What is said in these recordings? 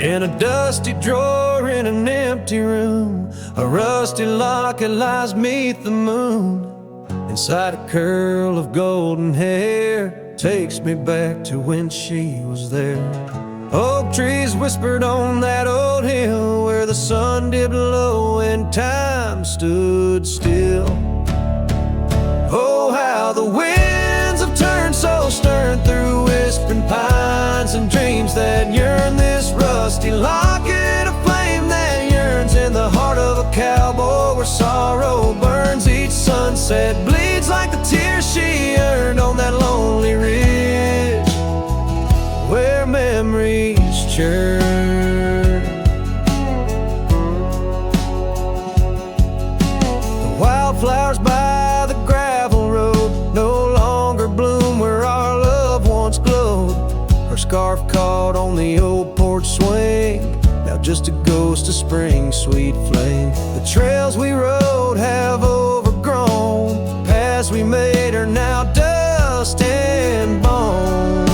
In a dusty drawer in an empty room, a rusty locket lies 'neath the moon. Inside a curl of golden hair takes me back to when she was there. Oak trees whispered on that old hill where the sun dipped low and time stood still. Oh, how the winds have turned so stern through whispering pines and dreams that yearn. This rusty locket of flame that yearns in the heart of a cowboy where sorrow burns. Each sunset bleeds like the tears she earned on that lonely ridge where memories churn. The wildflowers by the gravel road no longer bloom where our love once glowed. Her scarf caught on the old porch swing, now just a ghost of spring's sweet flame. The trails we rode have overgrown, paths we made are now dust and bone.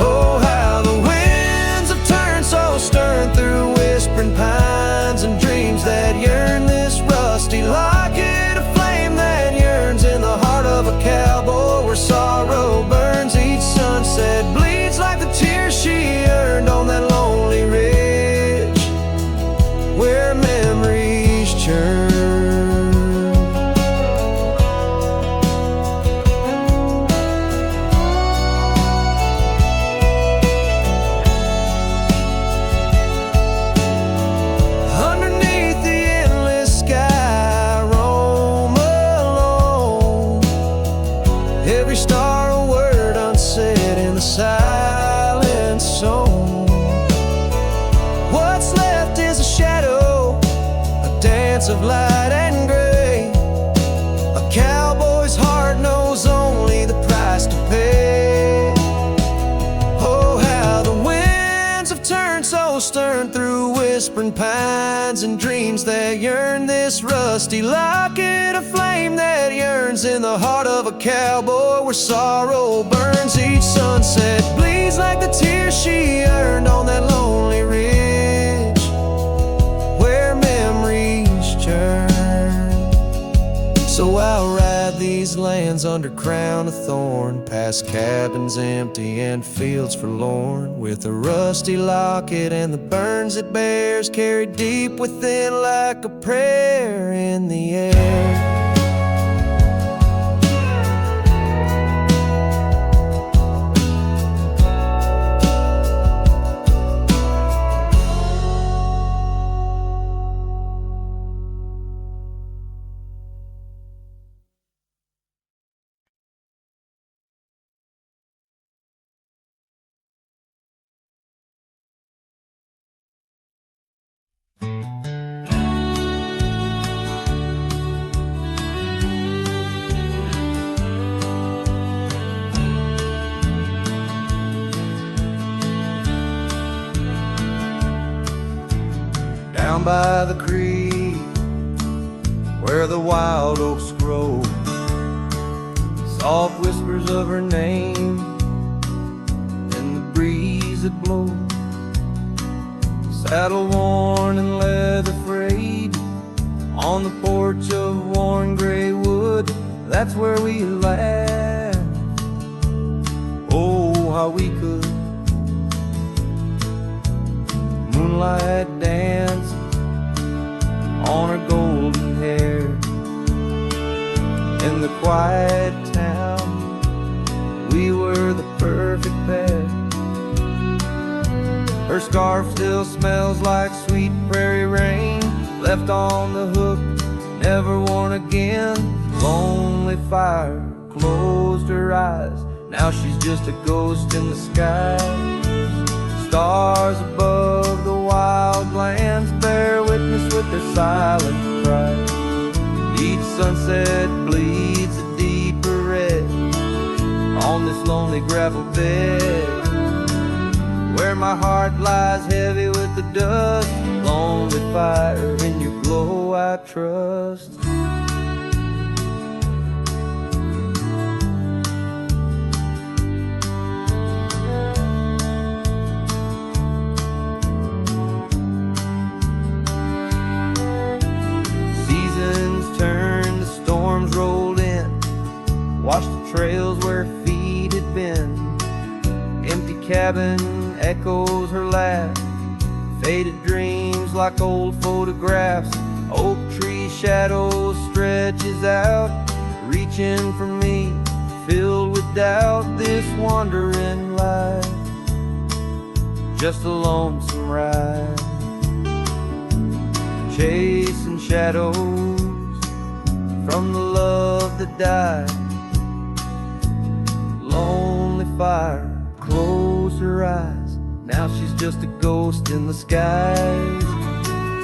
Oh, how the winds have turned so stern through whispering pines and dreams that yearn. This rusty locket of flame that yearns in the heart of a cowboy where sorrow burns. Each sunset bleeds like the tears she earned on that lonely ridge where memories churn. Silent song. What's left is a shadow, a dance of light and gray. A cowboy's heart knows only the price to pay. Oh, how the winds have turned so stern through whispering pines and dreams that yearn. This rusty locket of flame that yearns in the heart of a cowboy where sorrow burns. Each sunset bleeds like the tears she earned on that lonely ridge where memories churn. So I'll ride these lands under crown of thorn, past cabins empty and fields forlorn, with a rusty locket and the burns it bears carried deep within like a prayer in the air. Down by the creek where the wild oaks grow, soft whispers of her name in the breeze that blows. Saddle worn and leather frayed on the porch of worn gray wood, that's where we laughed. Oh, how we could. Moonlight dance on her golden hair in the quiet town. We were the perfect pair. Her scarf still smells like sweet prairie rain, left on the hook, never worn again. Lonely fire closed her eyes, now she's just a ghost in the sky. Stars above the wild lands bear witness with their silent cries. Each sunset bleeds a deeper red on this lonely gravel bed where my heart lies heavy with the dust. Lonely fire, in your glow I trust. cabin echoes her laugh. Faded dreams like old photographs. Oak tree shadow stretches out, reaching for me, filled with doubt. This wandering life, just a lonesome ride, chasing shadows from the love that died. Lonely fire, close her eyes, now she's just a ghost in the skies.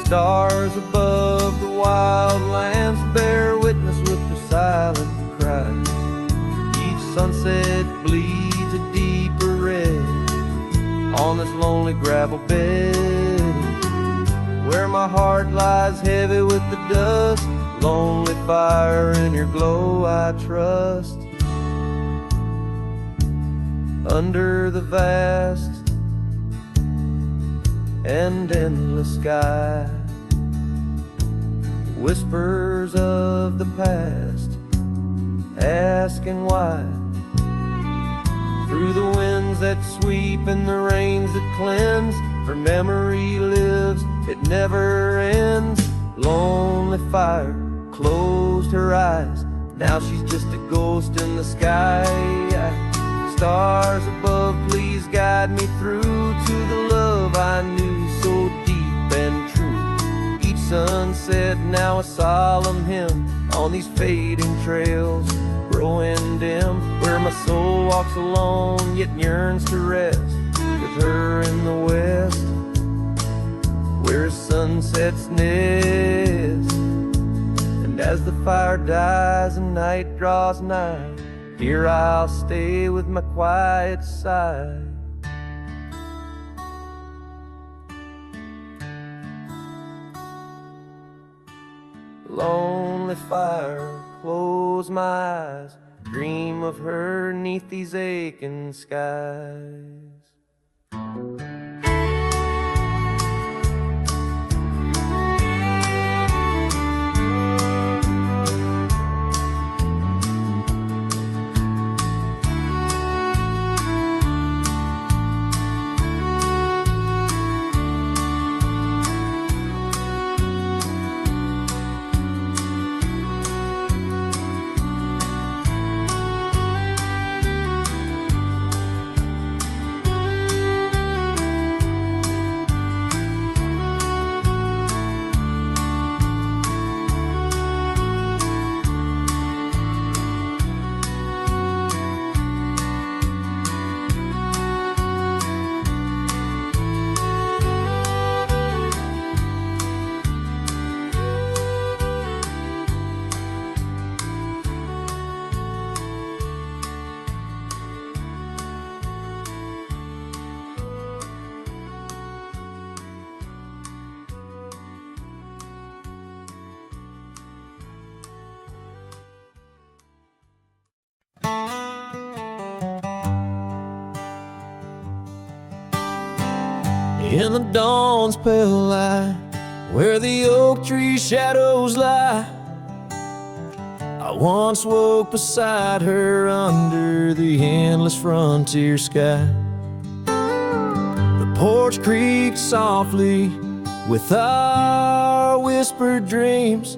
Stars above the wild lands bear witness with their silent cries. Each sunset bleeds a deeper red on this lonely gravel bed, where my heart lies heavy with the dust. Lonely fire, in your glow I trust. Under the vast and endless sky, whispers of the past, asking why. Through the winds that sweep and the rains that cleanse, her memory lives, it never ends. Lonely fire closed her eyes, now she's just a ghost in the sky. Stars above, please guide me through to the love I knew so deep and true. Each sunset now a solemn hymn on these fading trails growing dim, where my soul walks alone yet yearns to rest with her in the west, where sunsets nest. And as the fire dies and night draws nigh, here I'll stay with my quiet sigh. Lonely fire, close my eyes, dream of her 'neath these aching skies. In the dawn's pale light, where the oak tree shadows lie, I once woke beside her under the endless frontier sky. The porch creaked softly with our whispered dreams,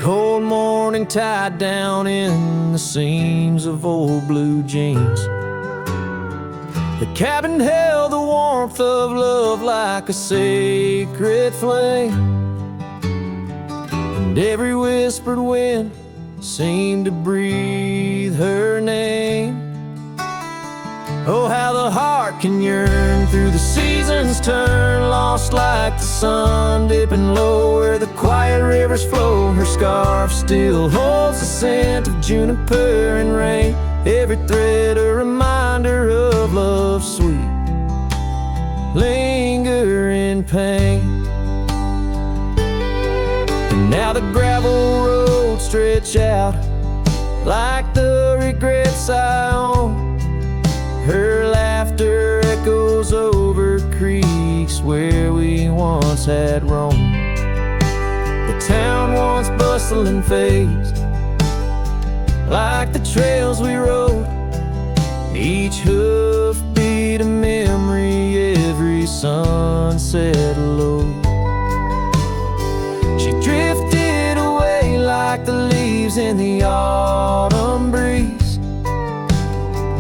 cold morning tied down in the seams of old blue jeans. The cabin held the warmth of love like a sacred flame, and every whispered wind seemed to breathe her name. Oh, how the heart can yearn through the seasons turn, lost like the sun dipping low where the quiet rivers flow. Her scarf still holds the scent of juniper and rain, every thread a reminder of love's sweet lingering pain. And now the gravel roads stretch out like the regrets I own. Her laughter echoes over creeks where we once had roamed. The town once bustling fades like the trails we rode, each hoof sunset low. She drifted away like the leaves in the autumn breeze,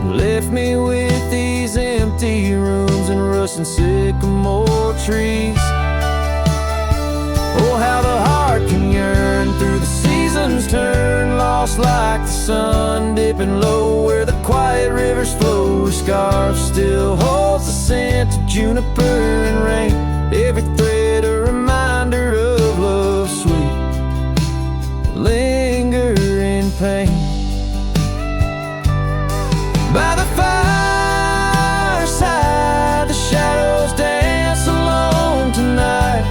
left me with these empty rooms and rusting sycamore trees. Oh, how the heart can yearn through the seasons turn, lost like the sun dipping low where the quiet rivers flow. Her scarf still holds the scent of juniper and rain, every thread a reminder of love sweet, lingering pain. By the fireside, the shadows dance alone tonight,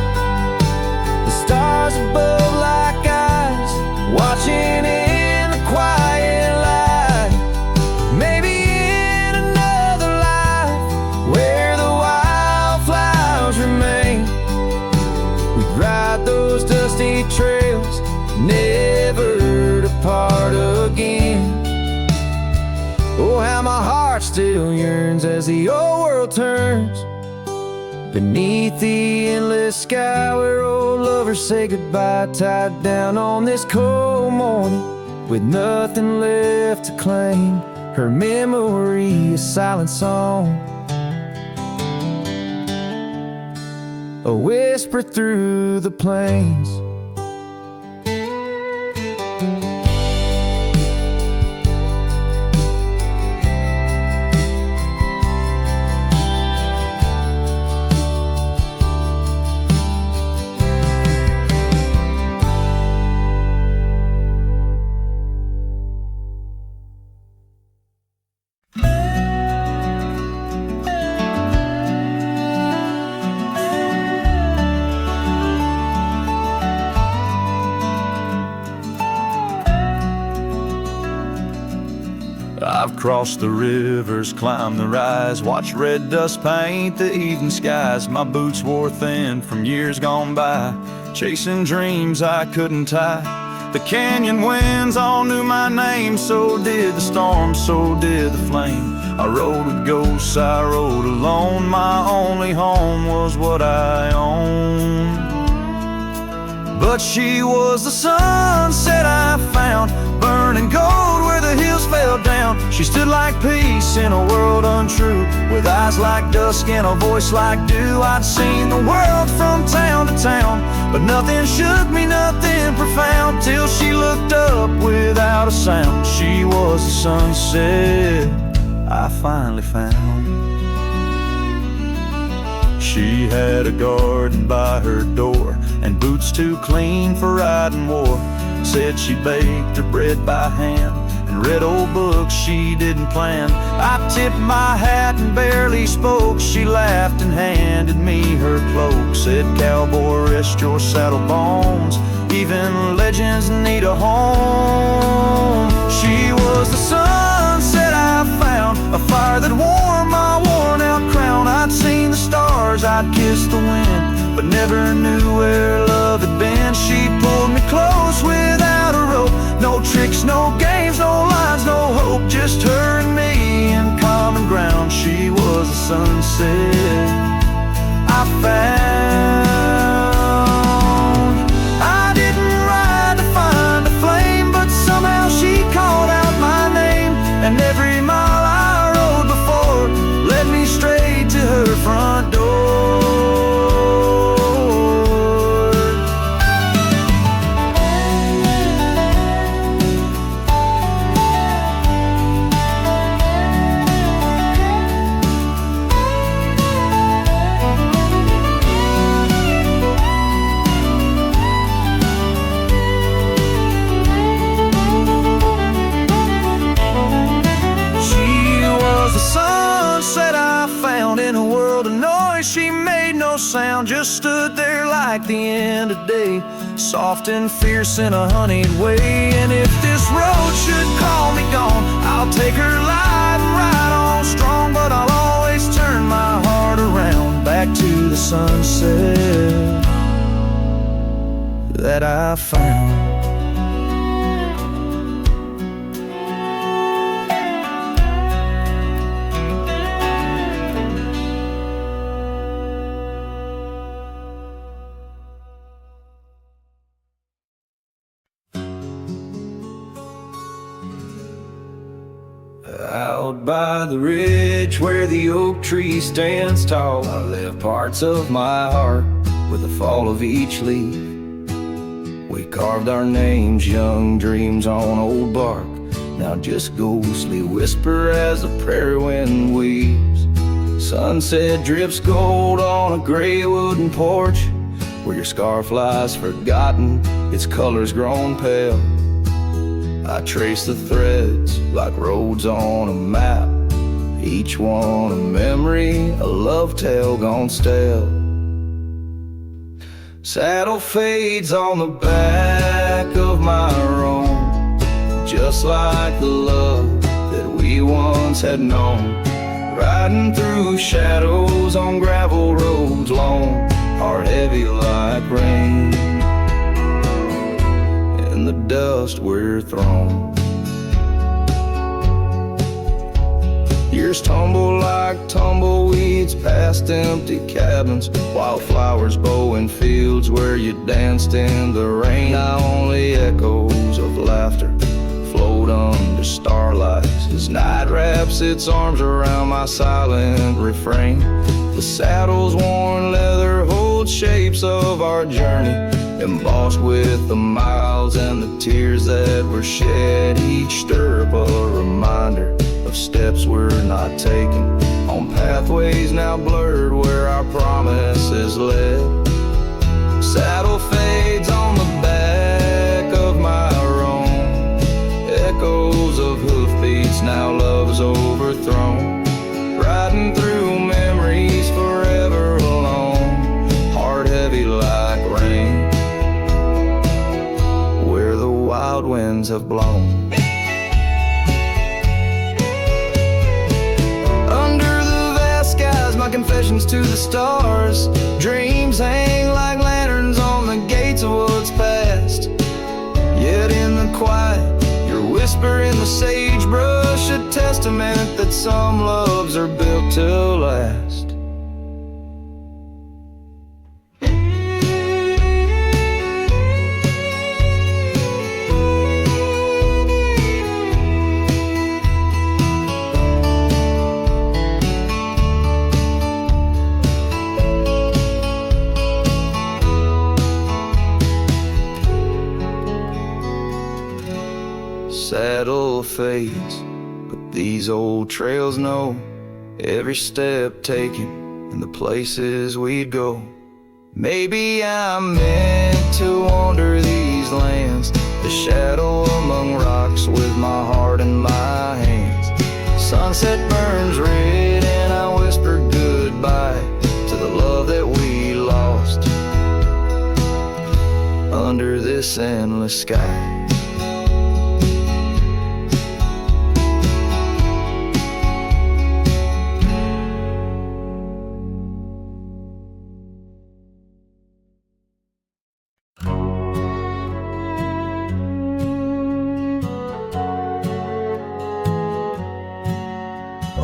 the stars above like eyes watching in the quiet light. Maybe in another life where the wildflowers remain, we'd ride those dusty trails, never to part again. Oh, how my heart still yearns as the old world turns beneath the endless sky where old lovers say goodbye, tied down on this cold morning with nothing left to claim. Her memory, a silent song, a whisper through the plains. I've crossed the rivers, climbed the rise, watched red dust paint the evening skies. My boots wore thin from years gone by, chasing dreams I couldn't tie. The canyon winds all knew my name, so did the storm, so did the flame. I rode with ghosts, I rode alone, my only home was what I owned. But she was the sunset I found, burning gold where the hills fell down. She stood like peace in a world untrue, with eyes like dusk and a voice like dew. I'd seen the world from town to town, but nothing shook me, nothing profound, till she looked up without a sound. She was the sunset I finally found. She had a garden by her door and boots too clean for riding war. Said she baked her bread by hand and read old books she didn't plan. I tipped my hat and barely spoke. She laughed and handed me her cloak. Said, "Cowboy, rest your saddle bones. Even legends need a home." She was the sunset I found, a fire that warmed my worn-out crown. I'd seen the stars, I'd kissed the wind, but never knew where love had been. She pulled me close without a rope, no tricks, no games, no lines, no hope, just her and me in common ground. She was the sunset I found. I didn't ride to find a flame, but somehow she called out my name, and every mile I rode before led me straight to her front door. She made no sound, just stood there like the end of day, soft and fierce in a honeyed way. And if this road should call me gone, I'll take her live and ride on strong. But I'll always turn my heart around, back to the sunset that I found. Out by the ridge where the oak tree stands tall, I left parts of my heart with the fall of each leaf. We carved our names, young dreams on old bark, now just ghostly whisper as the prairie wind weaves. Sunset drips gold on a gray wooden porch, where your scarf lies forgotten, its colors grown pale. I trace the threads like roads on a map, each one a memory, a love tale gone stale. Saddle fades on the back of my roan, just like the love that we once had known. Riding through shadows on gravel roads long, heart heavy like rain. In the dust we're thrown. Years tumble like tumbleweeds past empty cabins, wildflowers bow in fields where you danced in the rain. Now only echoes of laughter float under starlight as night wraps its arms around my silent refrain. The saddle's worn leather holds shapes of our journey, embossed with the miles and the tears that were shed. Each stirrup a reminder of steps we're not taking, on pathways now blurred where our promises led. Saddle fades on the back of my roan, echoes of hoofbeats, now love's overthrown. Riding through memories forever alone, heart heavy like rain, where the wild winds have blown. My confessions to the stars, dreams hang like lanterns on the gates of what's past. Yet in the quiet, your whisper in the sagebrush, a testament that some loves are built to last. Saddle fades, but these old trails know every step taken and the places we'd go. Maybe I'm meant to wander these lands, the shadow among rocks with my heart in my hands. Sunset burns red and I whisper goodbye to the love that we lost under this endless sky.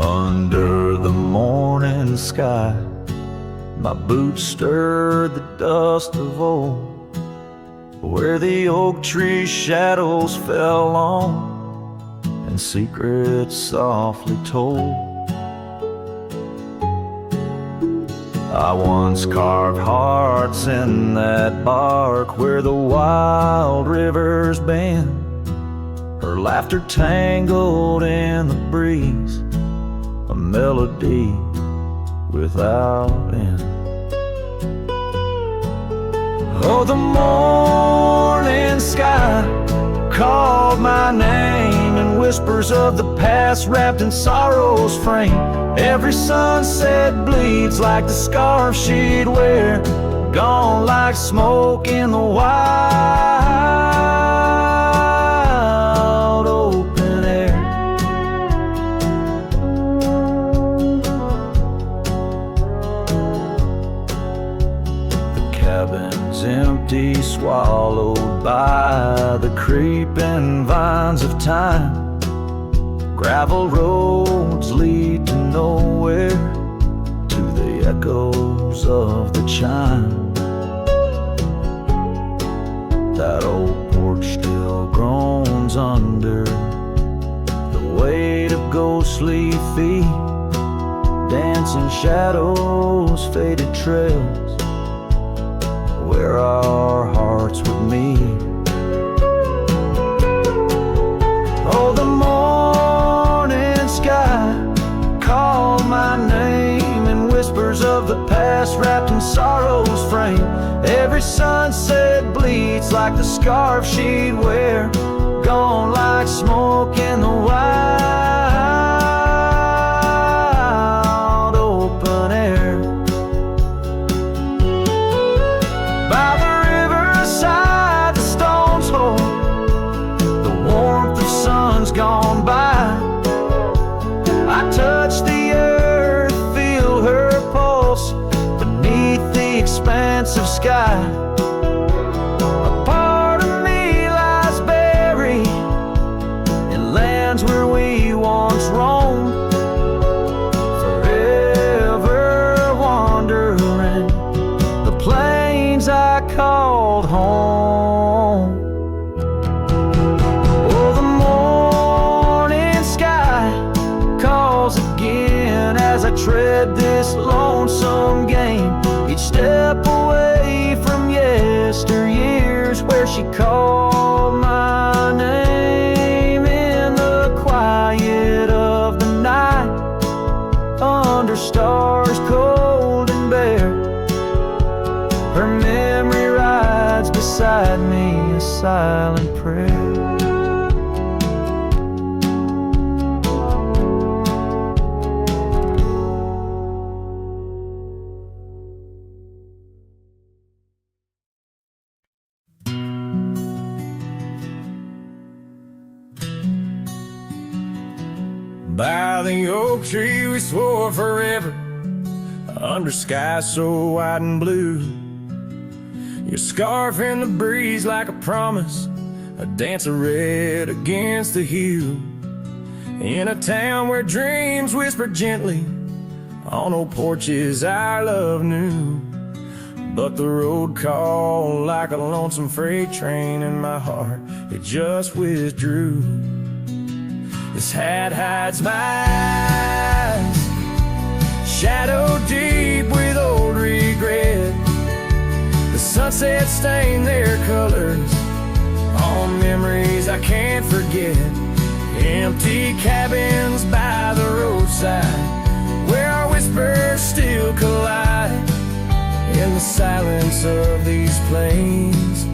Under the morning sky, my boots stirred the dust of old, where the oak tree shadows fell on and secrets softly told. I once carved hearts in that bark where the wild rivers bend, her laughter tangled in the breeze, a melody without end. Oh, the morning sky called my name in whispers of the past wrapped in sorrow's frame. Every sunset bleeds like the scarf she'd wear, gone like smoke in the wild open air. The cabin's empty, swallowed by the creeping vines of time. Gravel roads lead to nowhere, to the echoes of the chime. That old porch still groans under the weight of gold ghostly feet, dancing shadows, faded trails, where our hearts would meet. Oh, the morning sky called my name in whispers of the past, wrapped in sorrow's frame. Every sunset bleeds like the scarf she'd wear, gone like smoke in the wild open air. By the riverside the stones hold the warmth of sun's gone by. I touch the earth, feel her pulse beneath the expanse of sky. A part of me lies buried in lands where we once roamed, forever wandering the plains I called home. Oh, the morning sky calls again as I tread this lonesome game, each step away from yesteryears where she called my name in the quiet of the night, under stars cold and bare. Her memory rides beside me, a silent prayer. By the oak tree we swore forever, under skies so wide and blue. Your scarf in the breeze like a promise, a dance of red against the hue. In a town where dreams whisper gently on old porches our love knew. But the road called like a lonesome freight train, and my heart, it just withdrew. This hat hides my eyes, shadow deep with old regret. The sunset stained their colors on memories I can't forget. Empty cabins by the roadside where our whispers still collide. In the silence of these plains,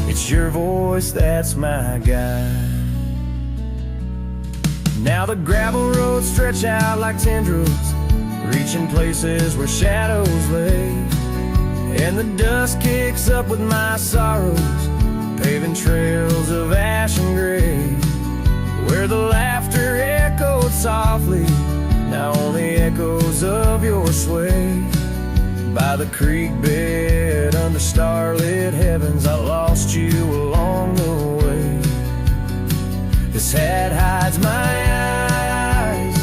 it's your voice that's my guide. Now the gravel roads stretch out like tendrils, reaching places where shadows lay. And the dust kicks up with my sorrows, paving trails of ash and gray. Where the laughter echoed softly, now only echoes of your sway. By the creek bed under starlit heavens, I lost you along the way. This hat hides my eyes,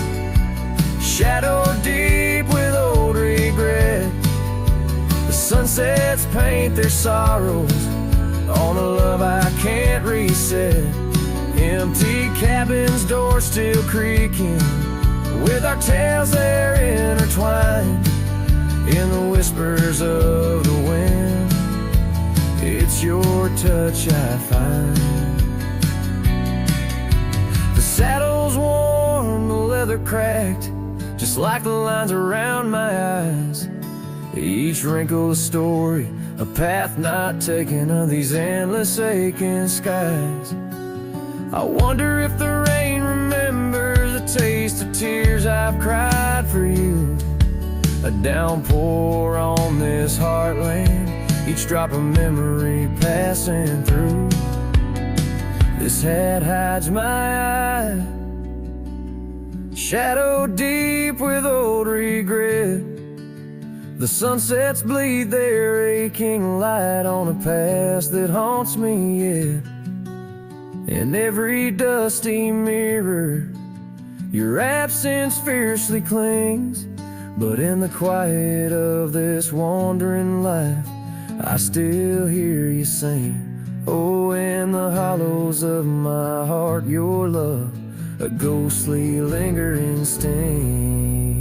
shadow deep with old regret. The sunsets paint their sorrows on a love I can't reset. Empty cabins, doors still creaking, with our tales there intertwined. In the whispers of the wind, it's your touch I find. The saddle's worn, the leather cracked, just like the lines around my eyes. Each wrinkle a story, a path not taken of these endless aching skies. I wonder if the rain remembers the taste of tears I've cried for you. A downpour on this heartland, each drop of memory passing through. This hat hides my eye, shadow deep with old regret. The sunsets bleed their aching light on a past that haunts me yet. In every dusty mirror, your absence fiercely clings. But in the quiet of this wandering life, I still hear you sing. Oh, in the hollows of my heart, your love a ghostly lingering sting.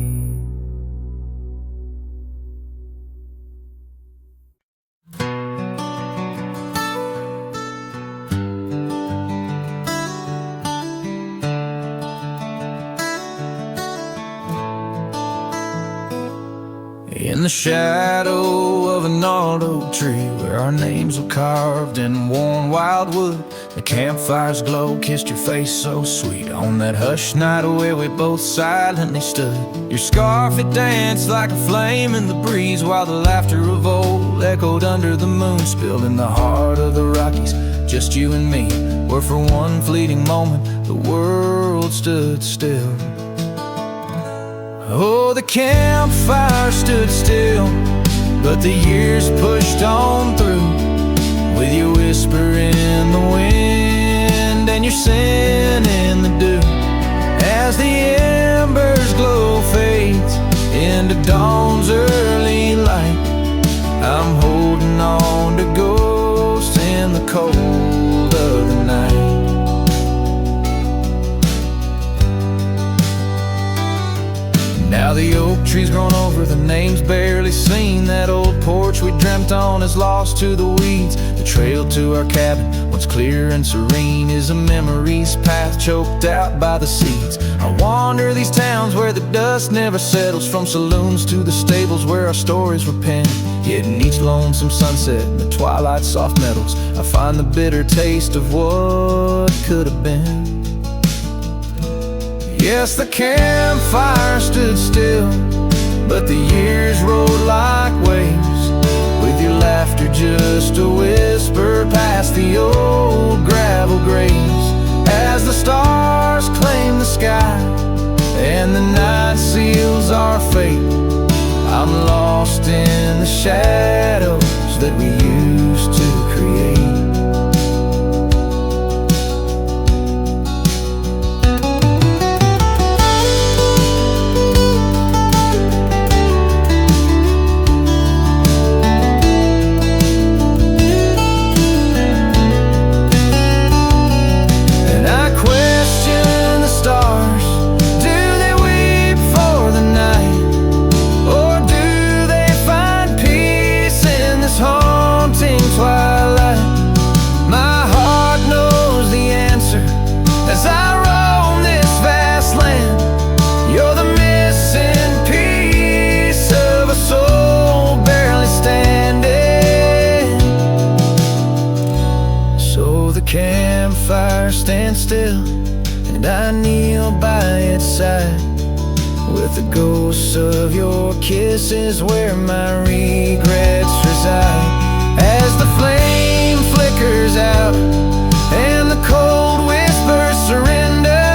In the shadow of a gnarled oak tree, where our names were carved in worn wildwood, the campfire's glow kissed your face so sweet. On that hushed night where we both silently stood, your scarf it danced like a flame in the breeze, while the laughter of old echoed under the moon. Spilled in the heart of the Rockies, just you and me, where for one fleeting moment the world stood still. Oh, the campfire stood still, but the years pushed on through, with your whisper in the wind and your sin in the dew. As the embers glow fades into dawn's early light, I'm holding on to ghosts in the cold of the night. Now the oak tree's grown over, the name's barely seen. That old porch we dreamt on is lost to the weeds. The trail to our cabin, once clear and serene, is a memory's path choked out by the seeds. I wander these towns where the dust never settles, from saloons to the stables where our stories were penned. Yet in each lonesome sunset, in the twilight's soft metals, I find the bitter taste of what could have been. Yes, the campfire stood still, but the years rolled like waves, with your laughter just a whisper past the old gravel graves. As the stars claim the sky and the night seals our fate, I'm lost in the shadows that we used to create. Campfire stands still, and I kneel by its side, with the ghosts of your kisses where my regrets reside. As the flame flickers out and the cold whispers surrender,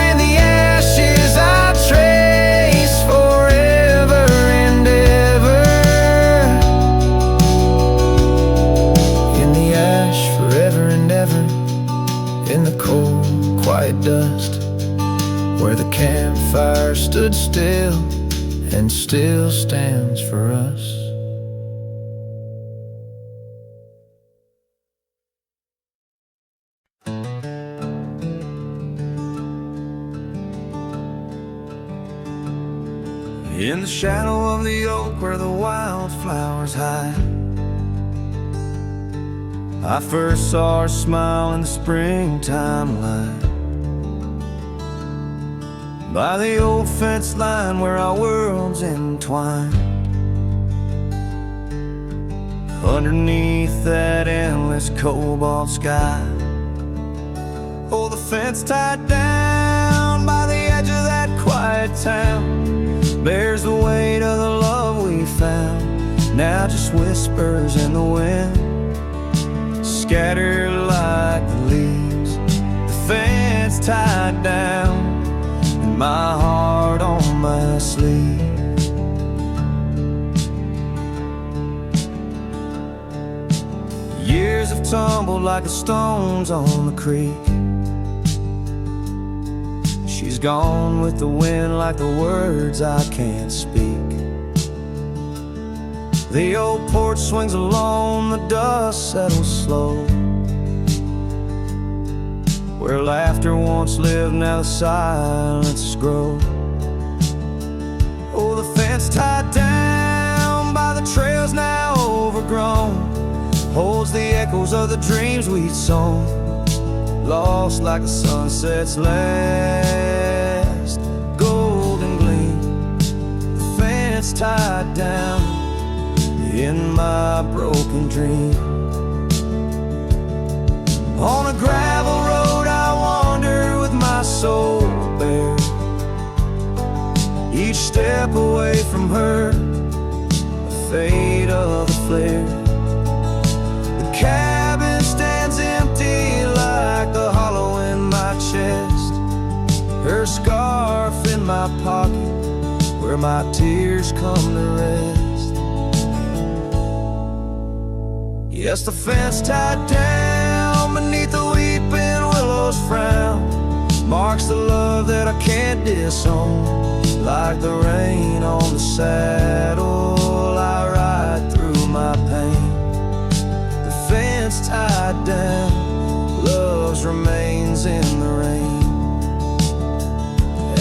in the ashes I trace forever and ever. In the ash forever and ever, in the cold, quiet dust, where the campfire stood still and still stands for us. In the shadow of the oak where the wildflowers hide, I first saw her smile in the springtime light. By the old fence line where our worlds entwine, underneath that endless cobalt sky. Oh, the fence tied down by the edge of that quiet town bears the weight of the love we found. Now just whispers in the wind, scattered like the leaves. The fence tied down, and my heart on my sleeve. Years have tumbled like the stones on the creek. She's gone with the wind like the words I can't speak. The old porch swings alone, the dust settles slow. where laughter once lived, now the silences grow. Oh, the fence tied down by the trails now overgrown holds the echoes of the dreams we'd sown, lost like the sunset's last golden gleam. The fence tied down in my broken dream. On a gravel road I wander with my soul bare, each step away from her, the fate of the flare. The cabin stands empty like the hollow in my chest, her scarf in my pocket where my tears come to rest. Yes, the fence tied down beneath the weeping willow's frown marks the love that I can't disown, like the rain on the saddle I ride through my pain. The fence tied down, love's remains in the rain.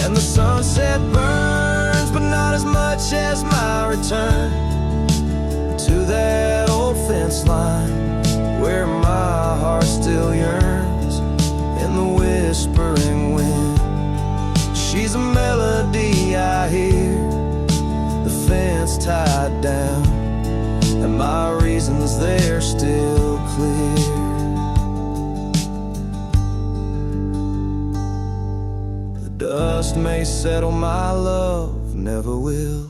And the sunset burns, but not as much as my return to that old fence line where my heart still yearns in the whispering wind. She's a melody I hear, the fence tied down, and my reasons they're still clear. The dust may settle, my love never will.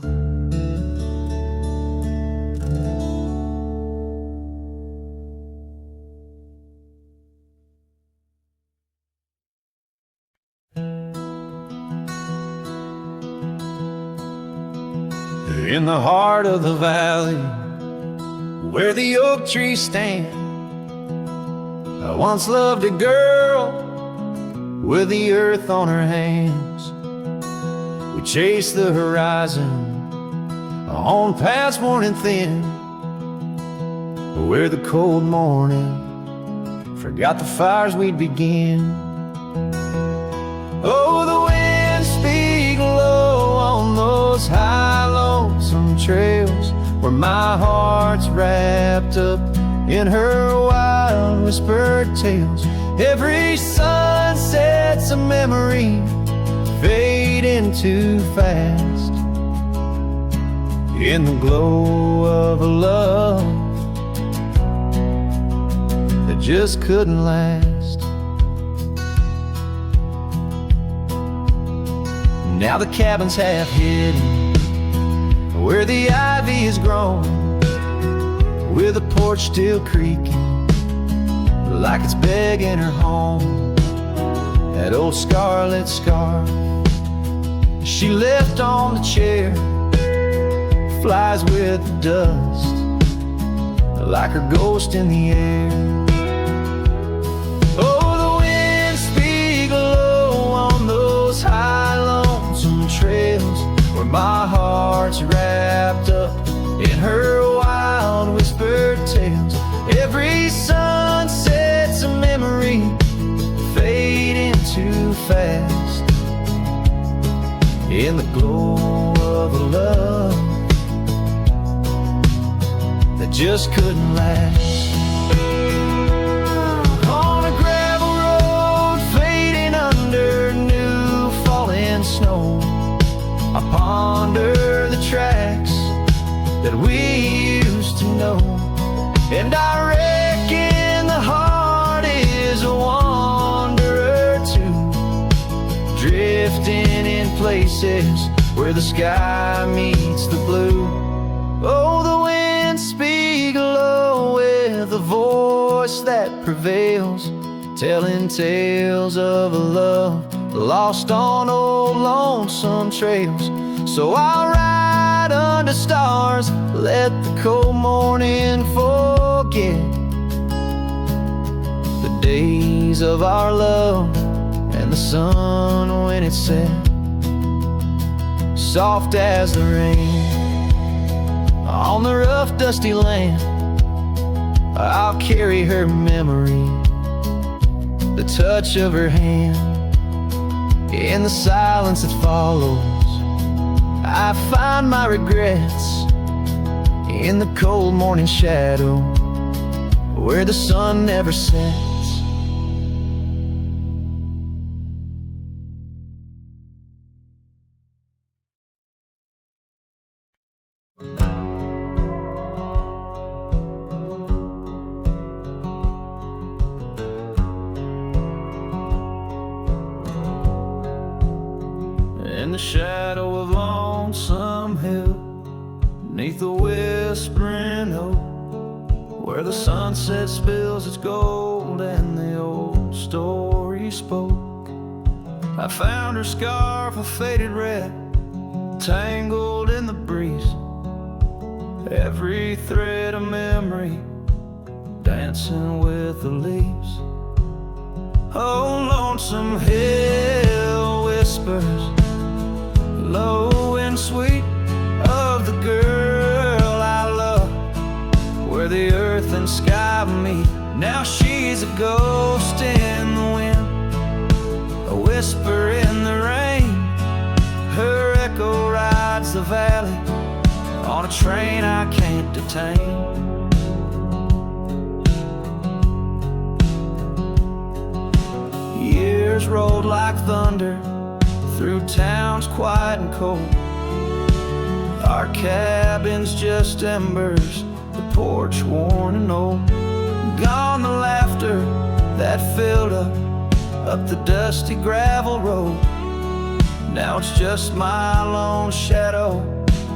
In the heart of the valley, where the oak trees stand, I once loved a girl with the earth on her hands. We chased the horizon on paths worn and thin, where the cold morning forgot the fires we'd begin. Oh, the winds speak low on those high lonesome trails, where my heart's wrapped up in her wild whispered tales. Every sunset's a memory fading too fast in the glow of a love that just couldn't last. Now the cabin's half hidden where the ivy has grown, with the porch still creaking like it's begging her home. That old scarlet scarf she left on the chair flies with the dust like her ghost in the air. Oh, the winds speak low on those high lonesome trails, where my heart's wrapped up in her wild whispered tales. Every sunset's a memory fading too fast in the glow of a love that just couldn't last. On a gravel road fading under new falling snow, I ponder the tracks that we used to know, and I reckon the heart is a wanderer too, drifting in places where the sky meets the blue. Oh, the winds speak low with a voice that prevails, telling tales of a love lost on old lonesome trails. So I'll ride under stars, let the cold morning forget the days of our love and the sun when it set, soft as the rain on the rough dusty land. I'll carry her memory the touch of her hand. In the silence that follows, I find my regrets. In the cold morning shadow, where the sun never sets. In the shadow of Lonesome Hill, beneath the whispering oak, where the sunset spills its gold and the old story spoke, I found her scarf of faded red, tangled in the breeze, every thread a memory, dancing with the leaves. Oh, Lonesome Hill whispers, low and sweet, of the girl I love, where the earth and sky meet. Now she's a ghost in the wind, a whisper in the rain. Her echo rides the valley on a train I can't detain. Years rolled like thunder through towns quiet and cold. Our cabin's just embers, the porch worn and old. Gone the laughter that filled up the dusty gravel road. Now it's just my lone shadow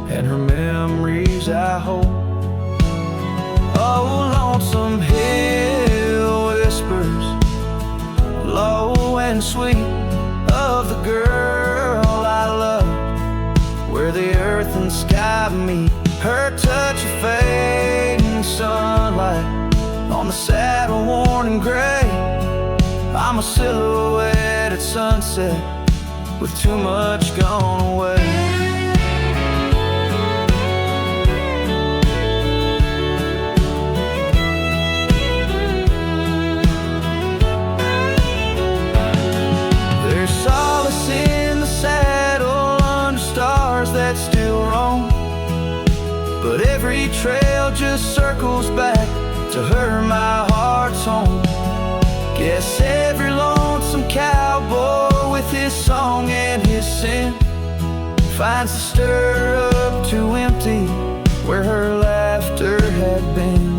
and her memories I hold. Oh, Lonesome Hill whispers, low and sweet, of the girl I love, where the earth and sky meet. Her touch of fading sunlight on the saddle worn and gray. I'm a silhouette at sunset with too much gone away. Solace in the saddle under stars that still roam, but every trail just circles back to her, my heart's home. Guess every lonesome cowboy with his song and his sin finds the stirrup too empty where her laughter had been.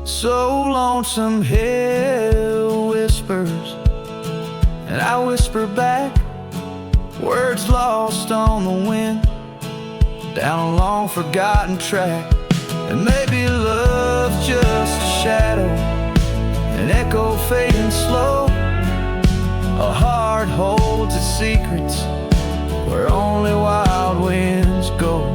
So Lonesome Hill whispers, and I whisper back, words lost on the wind, down a long forgotten track. And maybe love's just a shadow, an echo fading slow. A heart holds its secrets where only wild winds go.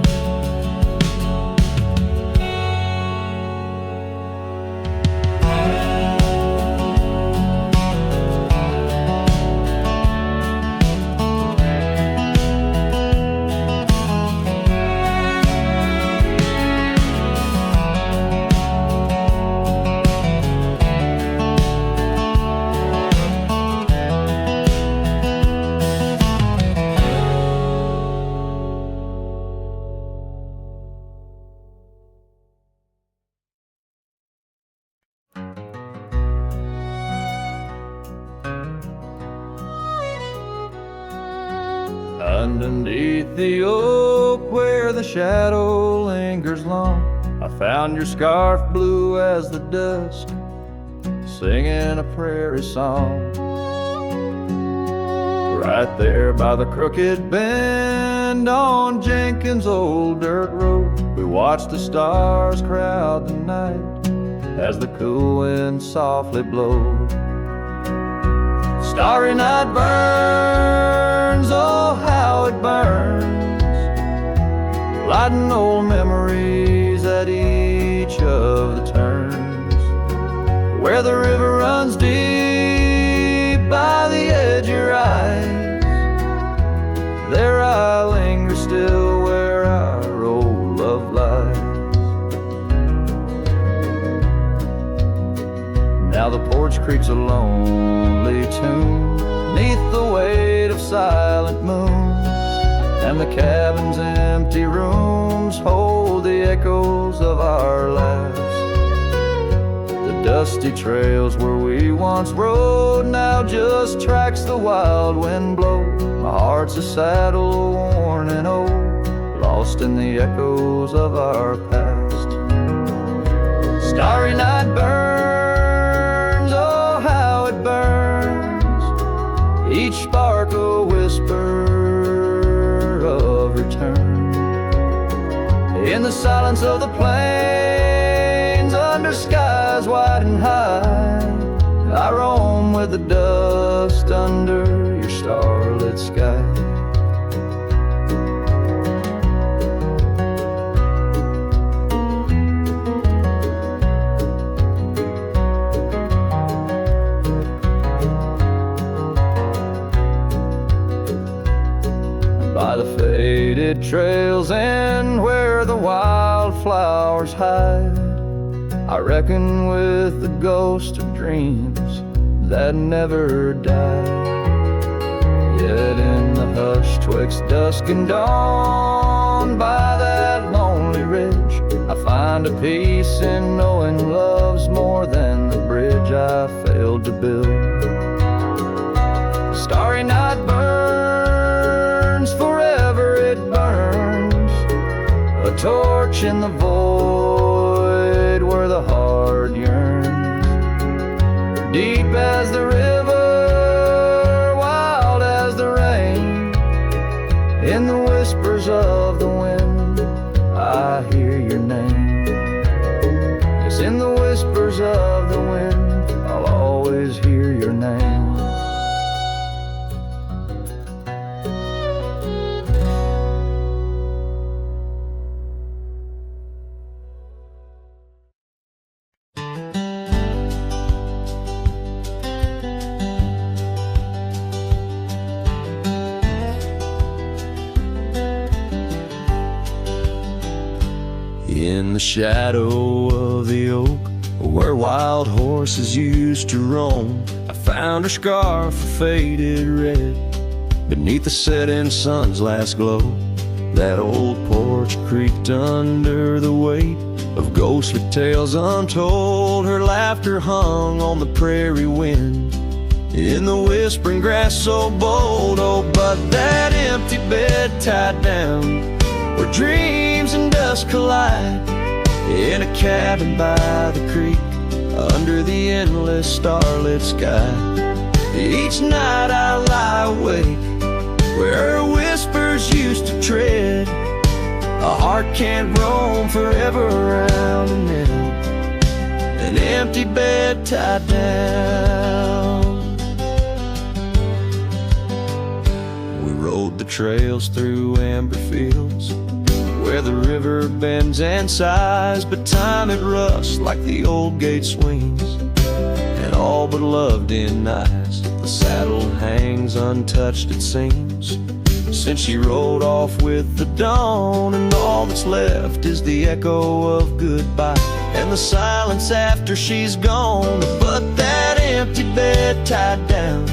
Underneath the oak where the shadow lingers long, I found your scarf blue as the dusk, singing a prairie song. Right there by the crooked bend on Jenkins' old dirt road, we watched the stars crowd the night as the cool wind softly blowed. Starry night burns, oh how it burns, lighting old memories at each of the turns. Where the river runs deep by the edge of your eyes, there I linger still where our old love lies. porch creaks a lonely tune 'neath the weight of silent moons, and the cabin's empty rooms hold the echoes of our last. The dusty trails where we once rode now just tracks the wild wind blow. My heart's a saddle worn and old, lost in the echoes of our past. Starry night burns, oh how it burns, each spark a whisper of return. In the silence of the plains, under skies wide and high, I roam with the dust under your starlit sky. By the faded trails and where the wildflowers hide, I reckon with the ghost of dreams that never die. Yet in the hush twixt dusk and dawn, by that lonely ridge, I find a peace in knowing love's more than the bridge I failed to build. Starry night burns, forever it burns, a torch in the void where the heart yearns. Deep as the river, wild as the rain, in the whispers of the wind, I hear your name. Yes, in the whispers of the wind, I'll always hear your name. In the shadow of the oak, where wild horses used to roam, I found her scarf faded red beneath the setting sun's last glow. That old porch creaked under the weight of ghostly tales untold. Her laughter hung on the prairie wind, in the whispering grass so bold. Oh, but that empty bed tied down, where dreams and dust collide, in a cabin by the creek, under the endless starlit sky. Each night I lie awake, where her whispers used to tread. A heart can't roam forever around, and then an empty bed tied down. We rode the trails through amber fields, where the river bends and sighs, but time it rusts like the old gate swings, and all but love denies. The saddle hangs untouched, it seems, since she rode off with the dawn, and all that's left is the echo of goodbye and the silence after she's gone. But that empty bed tied down,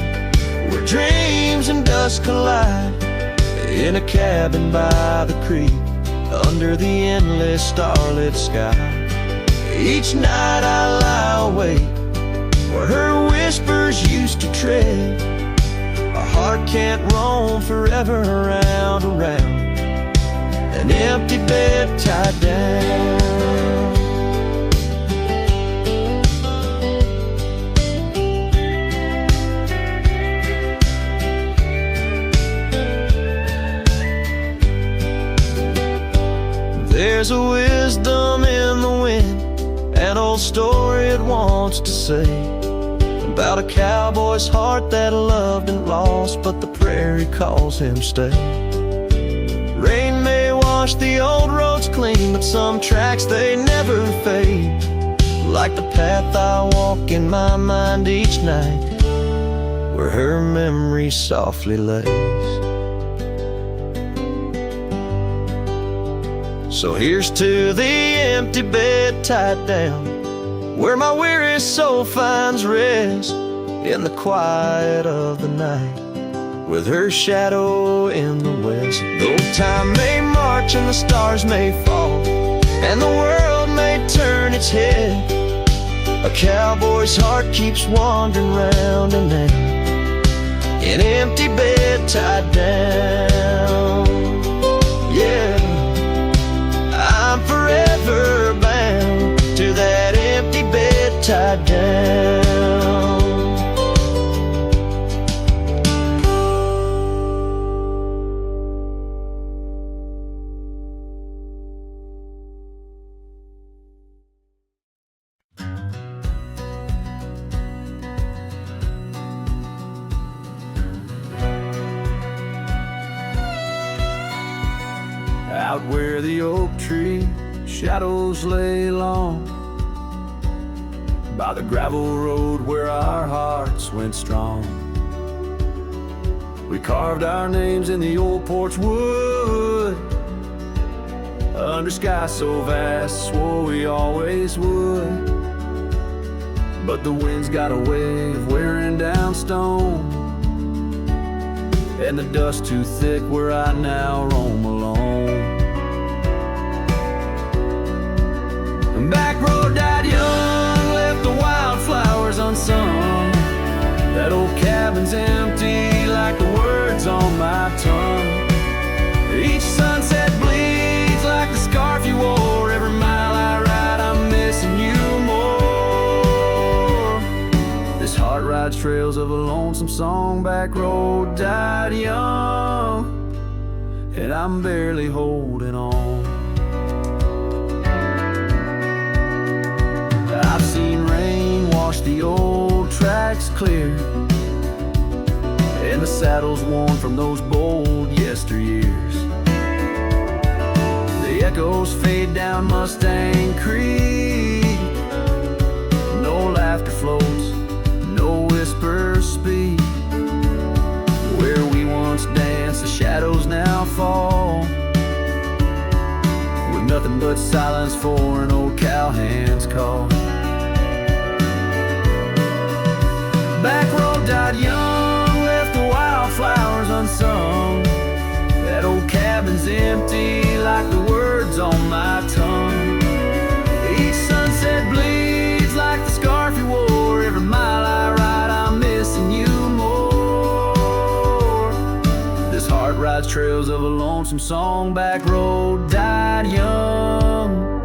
where dreams and dust collide, in a cabin by the creek, under the endless starlit sky. Each night I lie awake, where her whispers used to tread. A heart can't roam forever around, an empty bed tied down. There's a wisdom in the wind, an old story it wants to say, about a cowboy's heart that loved and lost, but the prairie calls him stay. Rain may wash the old roads clean, but some tracks they never fade, like the path I walk in my mind each night, where her memory softly lays. So here's to the empty bed tied down, where my weary soul finds rest in the quiet of the night, with her shadow in the west. Though time may march and the stars may fall, and the world may turn its head, a cowboy's heart keeps wandering round and round, an empty bed tied down. Yeah, I'm forever bound to that empty bed tied down. Out where the oak tree shadows lay long, by the gravel road where our hearts went strong, we carved our names in the old porch wood, under sky so vast, swore we always would. But the wind's got a way of wearing down stone, and the dust too thick where I now roam alone. The back road died young, left the wildflowers unsung. That old cabin's empty like the words on my tongue. Each sunset bleeds like the scarf you wore. Every mile I ride, I'm missing you more. This heart rides trails of a lonesome song. Back road died young, and I'm barely holding on. I've seen rain wash the old tracks clear, and the saddles worn from those bold yesteryears. The echoes fade down Mustang Creek. No laughter floats, no whispers speak. Where we once danced, the shadows now fall, with nothing but silence for an old cowhand's call. Back road died young, left the wildflowers unsung. That old cabin's empty like the words on my tongue. Each sunset bleeds like the scarf you wore. Every mile I ride, I'm missing you more. This heart rides trails of a lonesome song. Back road died young,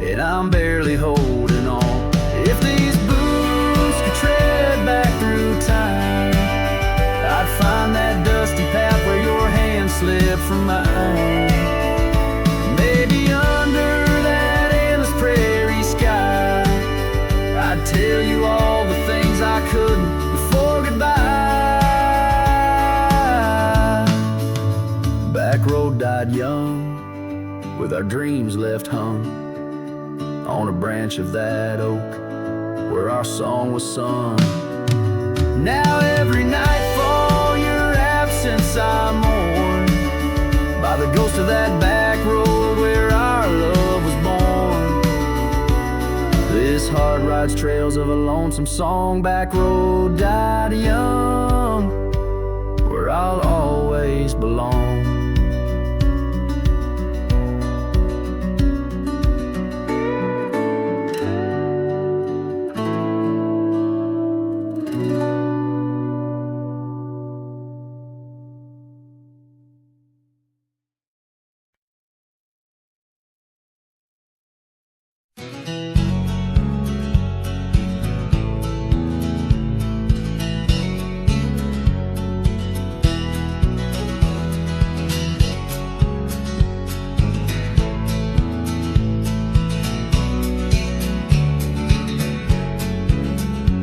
and I'm barely holding on. If these boots could tread back through time, I'd find that dusty path where your hand slipped from mine. Maybe under that endless prairie sky, I'd tell you all the things I couldn't before goodbye. Back road died young, with our dreams left hung on a branch of that oak where our song was sung. Now every nightfall your absence I mourn, by the ghost of that back road where our love was born. This heart rides trails of a lonesome song. Back road died young, where I'll always belong.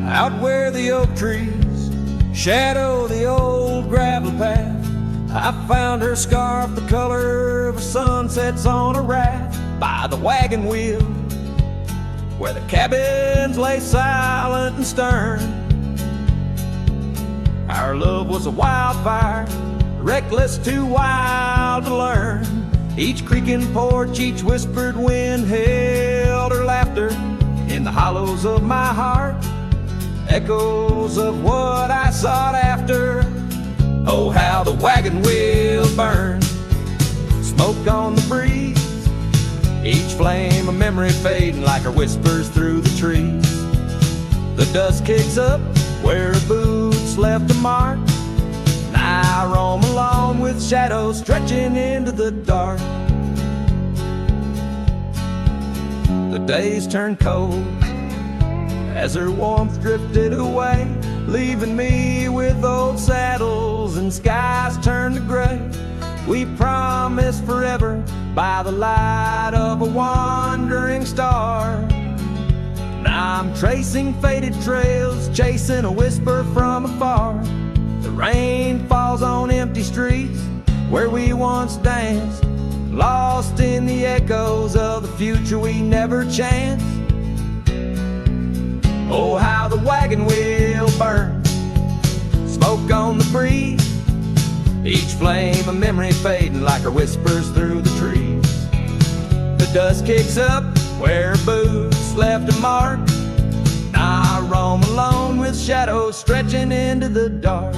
Out where the oak trees shadow the old gravel path, I found her scarf the color of sunsets on a raft, by the wagon wheel where the cabins lay silent and stern. Our love was a wildfire, reckless, too wild to learn. Each creaking porch, each whispered wind held her laughter in in the hollows of my heart, echoes of what I sought after. Oh, how the wagon wheel burns, smoke on the breeze, each flame a memory fading like her whispers through the trees. The dust kicks up where her boots left a mark, and I roam alone with shadows stretching into the dark. The days turn cold as her warmth drifted away, leaving me with old saddles and skies turned to gray. We promised forever by the light of a wandering star. Now I'm tracing faded trails, chasing a whisper from afar. The rain falls on empty streets where we once danced, lost in the echoes of the future we never chanced. Oh, how the wagon wheel burns, smoke on the breeze, each flame a memory fading like her whispers through the trees. The dust kicks up where her boots left a mark, now I roam alone with shadows stretching into the dark.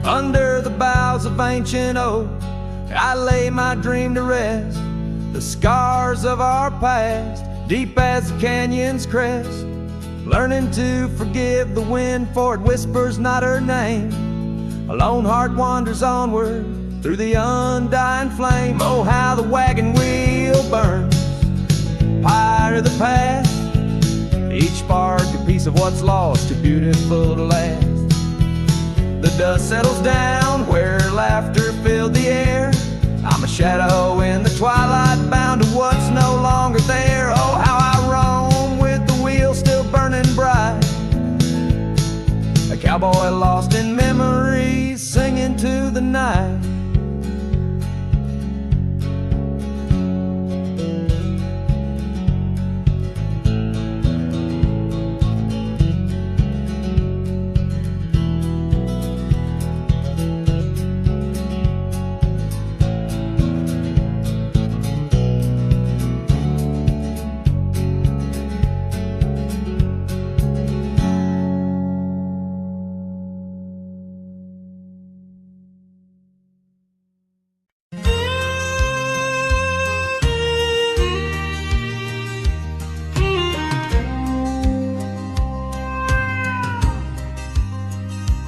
Under the boughs of ancient oak, I lay my dream to rest, the scars of our past, deep as the canyon's crest. Learning to forgive the wind, for it whispers not her name. A lone heart wanders onward through the undying flame. Oh, how the wagon wheel burns, pyre of the past, each spark a piece of what's lost, too beautiful to last. The dust settles down where laughter filled the air. I'm a shadow in the twilight, bound to what's no longer there. Oh, how I roam with the wheel still burning bright, a cowboy lost in memories, singing to the night.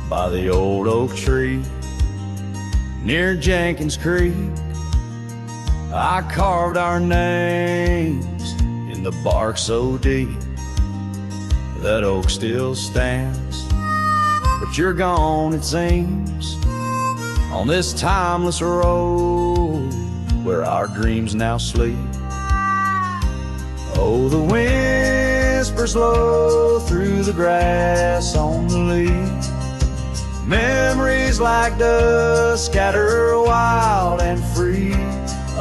By the old oak tree near Jenkins Creek, I carved our names in the bark so deep. That oak still stands, but you're gone, it seems, on this timeless road where our dreams now sleep. Oh, the whispers blow through the grass on the leaf, memories like dust scatter wild and free.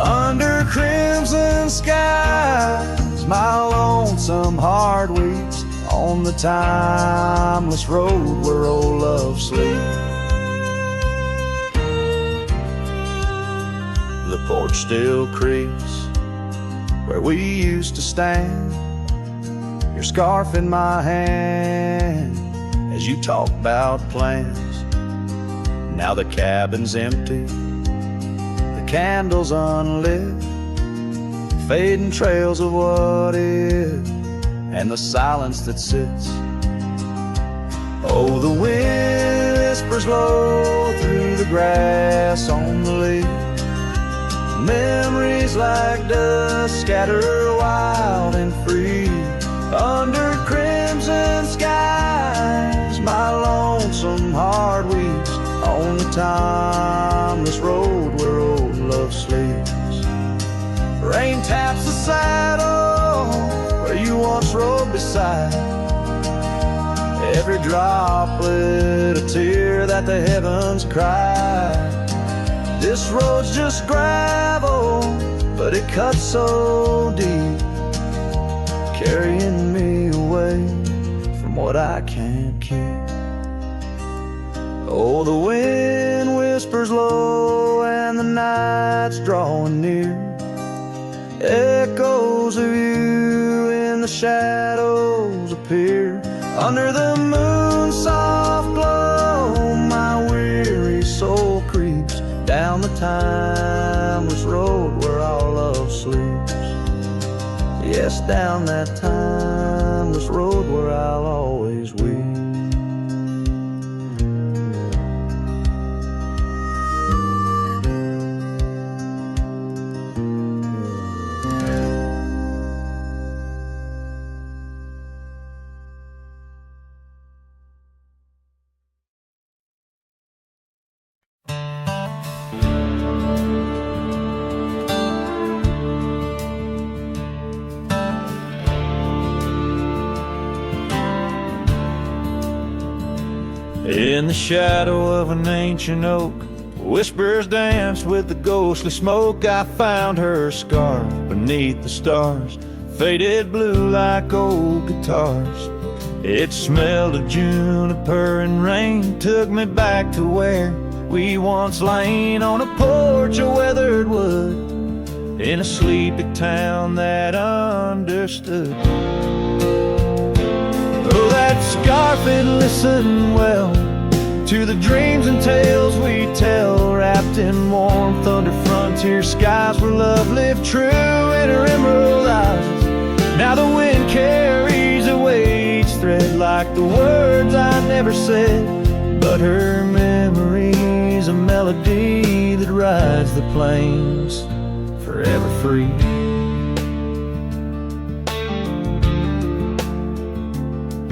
Under crimson skies, my lonesome heart weeps on the timeless road where old love sleeps. The porch still creaks where we used to stand, your scarf in my hand as you talk about plans. Now the cabin's empty, the candles unlit, fading trails of what is, and the silence that sits. Oh, the whispers blow through the grass on the leaf, memories like dust scatter wild and free. Under crimson skies, my lonesome heart weeps on the timeless road where old love sleeps. Rain taps the saddle where you once rode beside, every droplet a tear that the heavens cry. This road's just gravel, but it cuts so deep, carrying me away from what I can't keep. Oh, the wind whispers low and the night's drawing near, echoes of you in the the shadows appear under the moon's soft glow. My weary soul creeps down the timeless road where all love sleeps. Yes, down that timeless road where I'll always weep. In the shadow of an ancient oak, whispers danced with the ghostly smoke. I found her scarf beneath the stars, faded blue like old guitars. It smelled of juniper and rain, took me back to where we once lain on a porch of weathered wood, in a sleepy town that understood. Oh, that scarf, it listened well to the dreams and tales we tell, wrapped in warmth under frontier skies where love lived true in her emerald eyes. Now the wind carries away each thread like the words I never said, but her memory's a melody that rides the plains forever free.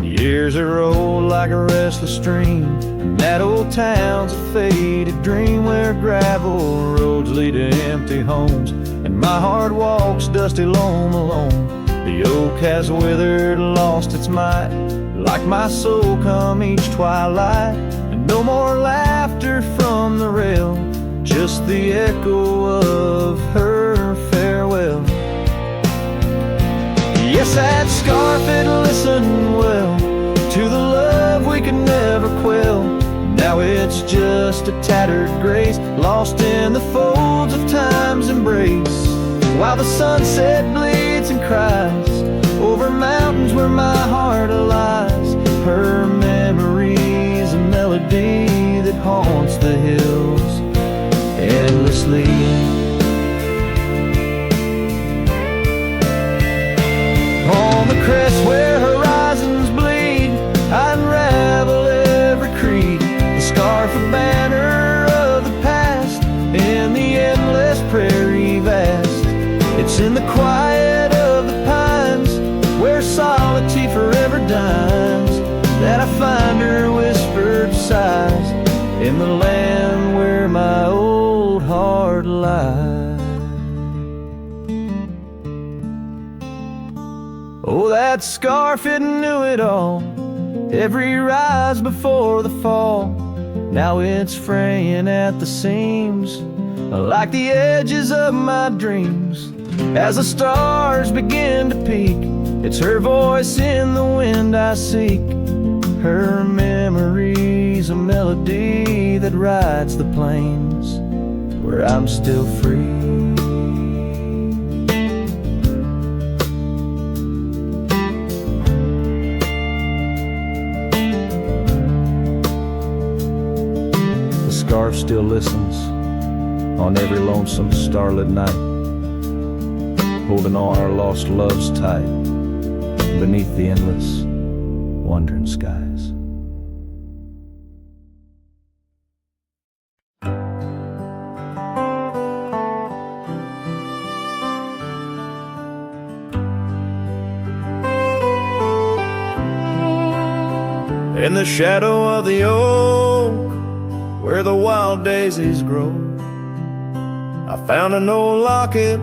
Years are rolled like a restless stream, and that old town's a faded dream where gravel roads lead to empty homes, and my heart walks dusty loam alone. The oak has withered, lost its might, like my soul come each twilight, and no more laughter from the rail, just the echo of her farewell. Yes, that scarf, it listened well to the love we could never quell. Now it's just a tattered grace, lost in the folds of time's embrace, while the sunset bleeds and cries over mountains where my heart lies. Her memory's a melody that haunts the hills endlessly. On the crest where horizons bleed, I unravel every creed, the scarf, a banner of the past, in the endless prairie vast. It's in the quiet of the pines, where solitude forever dines, that I find her whispered sighs, in the land where my old heart lies. Oh, that scarf, it knew it all, every rise before the fall. Now it's fraying at the seams, like the edges of my dreams. As the stars begin to peak, it's her voice in the wind I seek. Her memory's a melody that rides the plains where I'm still free. Scarf still listens on every lonesome starlit night, holding all our lost loves tight beneath the endless wandering skies. In the shadow of the oak, where the wild daisies grow, I found an old locket,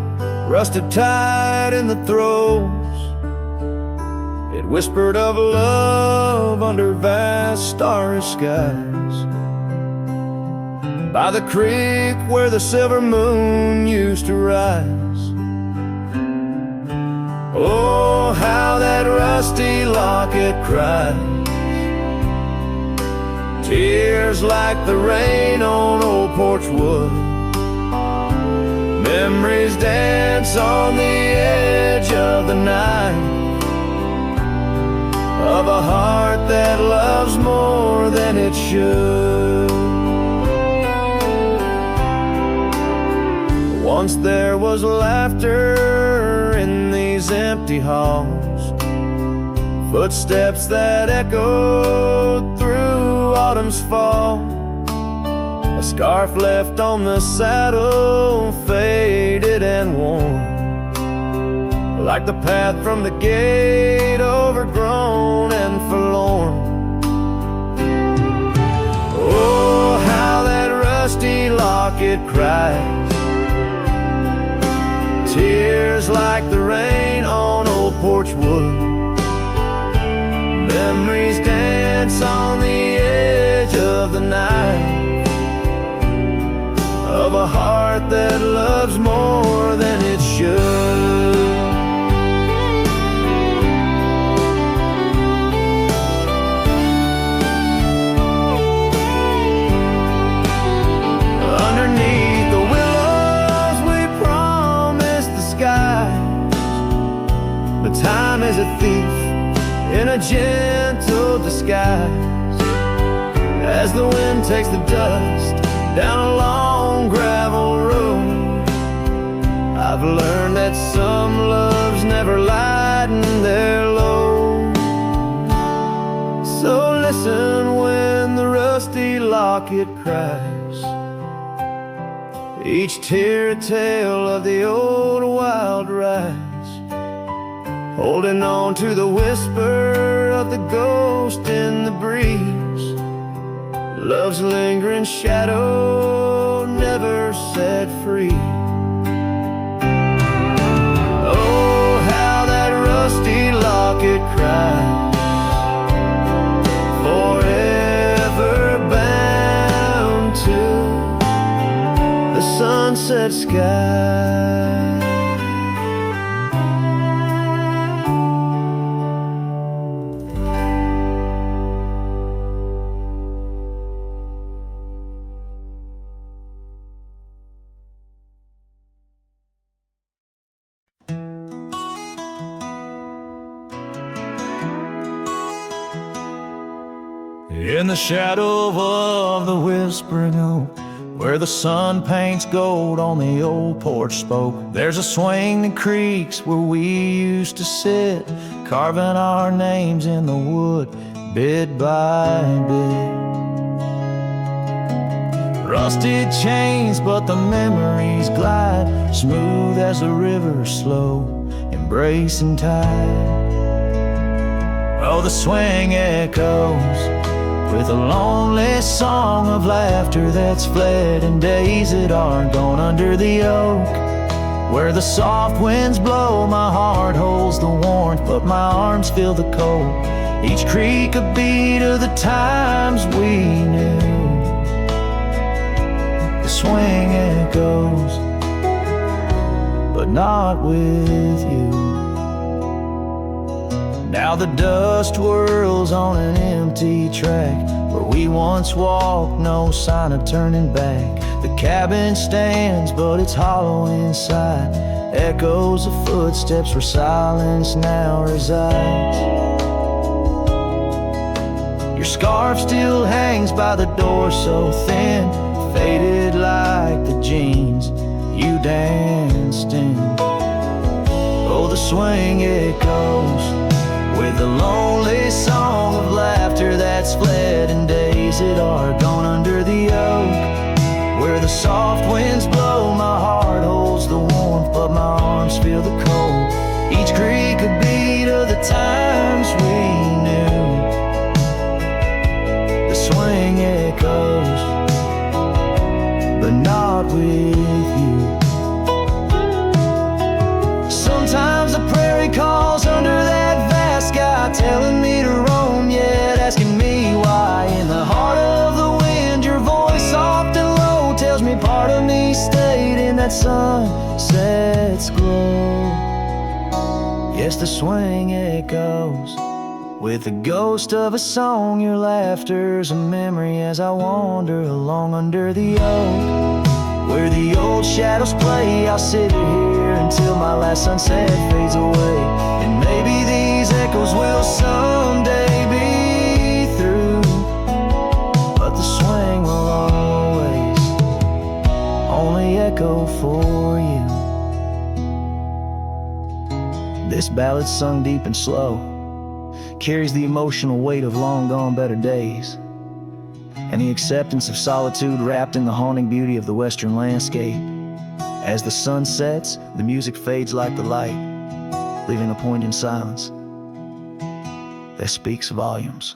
rusted tight in the throes. It whispered of love under vast starry skies, by the creek where the silver moon used to rise. Oh, how that rusty locket cries, tears like the rain on old porch wood. Memories dance on the edge of the night, of a heart that loves more than it should. Once there was laughter in these empty halls, footsteps that echoed through autumn's fall. A scarf left on the saddle, faded and worn, like the path from the gate, overgrown and forlorn. Oh, how that rusty locket cries, tears like the rain on old porch wood. Memories dance on the edge of the night, of a heart that loves more than it should. Underneath the willows we promised the skies, but time is a thief in a gentle disguise. As the wind takes the dust down a long gravel road, I've learned that some loves never lighten their load. So listen when the rusty locket cries, each tear a tale of the old wild rise, holding on to the whisper of the ghost in the breeze. Love's lingering shadow never set free. Oh, how that rusty locket cries, forever bound to the sunset sky. In the shadow of the whispering oak, where the sun paints gold on the old porch spoke, there's a swing that creaks where we used to sit, carving our names in the wood, bit by bit. Rusted chains, but the memories glide, smooth as a river, slow, embracing tide. Oh, the swing echoes with a lonely song of laughter that's fled, and days that aren't gone under the oak, where the soft winds blow. My heart holds the warmth, but my arms feel the cold. Each creak a beat of the times we knew. The swing echoes, but not with you. Now the dust whirls on an empty track, where we once walked, no sign of turning back. The cabin stands, but it's hollow inside, echoes of footsteps where silence now resides. Your scarf still hangs by the door, so thin, faded like the jeans you danced in. Oh, the swing echoes with a lonely song of laughter that's fled, and days that are gone under the oak, where the soft winds blow. My heart holds the warmth, but my arms feel the cold. Each creak a beat of the times we knew. The swing echoes, but not with you. Sometimes the prairie calls under that vast sky, telling me to roam, yet asking me why. In the heart of the wind, your voice soft and low tells me part of me stayed in that sunset's glow. Yes, the swing echoes with the ghost of a song. Your laughter's a memory as I wander along under the oak, where the old shadows play. I'll sit here until my last sunset fades away, and maybe these echoes will someday ballad sung deep and slow carries the emotional weight of long gone better days, and the acceptance of solitude wrapped in the haunting beauty of the western landscape. As the sun sets, the music fades like the light, leaving a poignant silence that speaks volumes.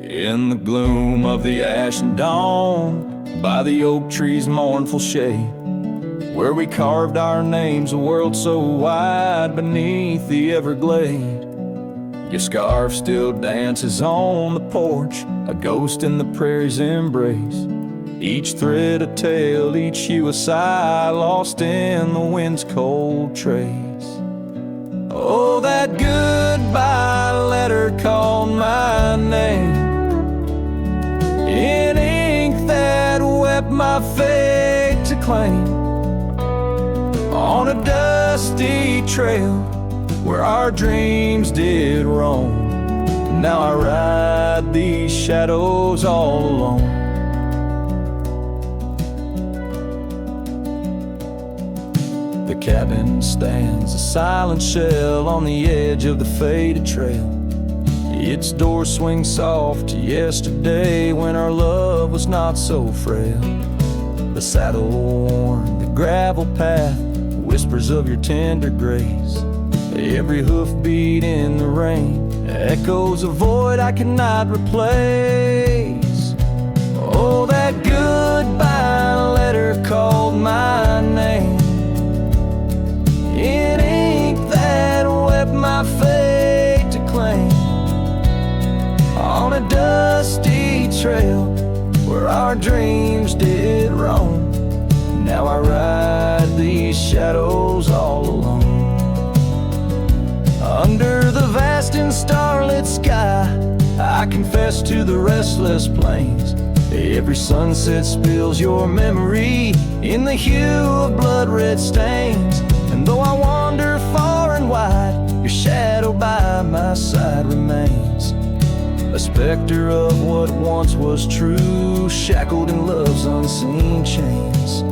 In the gloom of the ashen dawn, by the oak tree's mournful shade, where we carved our names, a world so wide beneath the everglade. Your scarf still dances on the porch, a ghost in the prairie's embrace. Each thread a tale, each hue a sigh, lost in the wind's cold trace. Oh, that goodbye letter called my name in ink that wept my fate to claim, on a dusty trail where our dreams did roam. Now I ride these shadows all alone. The cabin stands a silent shell on the edge of the faded trail. Its door swings soft to yesterday when our love was not so frail. The saddle worn, the gravel path, whispers of your tender grace. Every hoofbeat in the rain echoes a void I cannot replace. Oh, that goodbye letter called my name in ink that wept my fate to claim, on a dusty trail where our dreams did roam. Now I ride these shadows all alone. Under the vast and starlit sky, I confess to the restless plains. Every sunset spills your memory in the hue of blood-red stains. And though I wander far and wide, your shadow by my side remains, a specter of what once was true, shackled in love's unseen chains.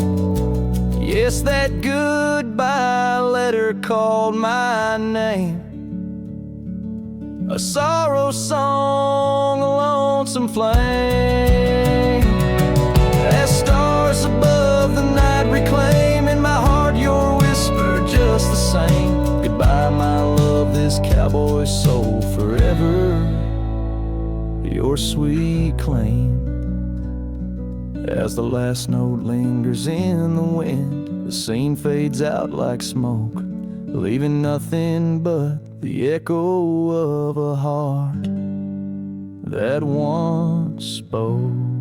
Yes, that goodbye letter called my name, a sorrow song, a lonesome flame. As stars above the night reclaim in my heart your whisper just the same. Goodbye, my love, this cowboy soul, forever your sweet claim. As the last note lingers in the wind, the scene fades out like smoke, leaving nothing but the echo of a heart that once spoke.